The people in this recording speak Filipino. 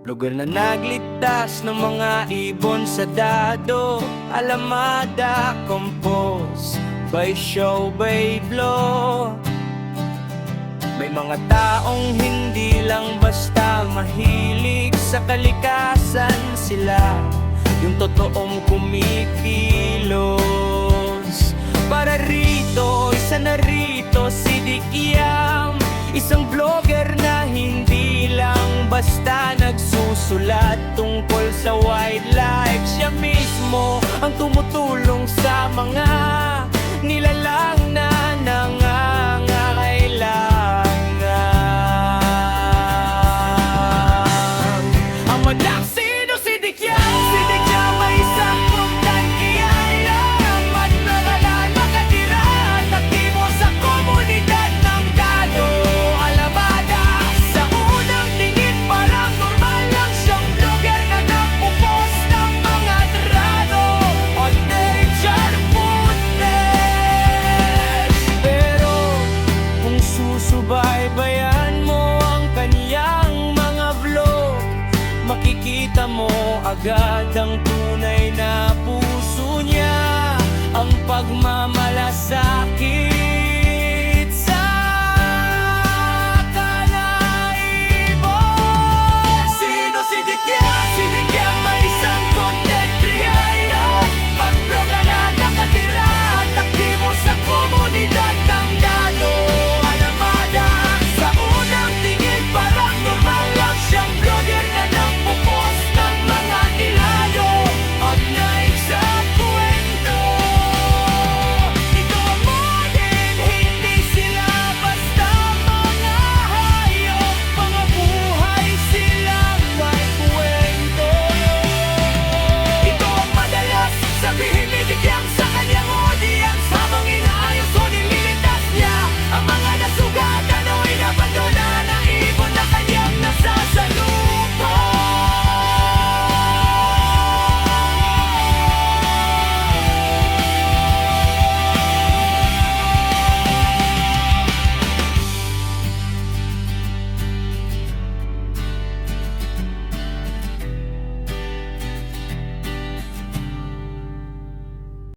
Lugar na nagligtas ng mga ibon sa dado. Alamada Compose by Show by Blow. May mga taong hindi lang basta mahilig sa kalikasan, sila yung totoong kumikilos. Para rito, isa na rito si Dikyam, isang vlogger na hindi lang basta nagsusulat tungkol sa wildlife. Siya mismo ang tumutulong sa mga nilalang na nangangailangan. Ang manaksino si Dikyam, si Dikyam ay isang pagkakiyaya at nagalan makatira at aktibo sa komunidad ng Dado. Alamada, sa unang tingin parang normal lang siyang vlogger na nagpo-post ng mga trado at nature footage. Pero kung susubaybayan mo ang kaniyang mga vlog, makikita mo agad ang tunay na puso niya, ang pagmamalasakit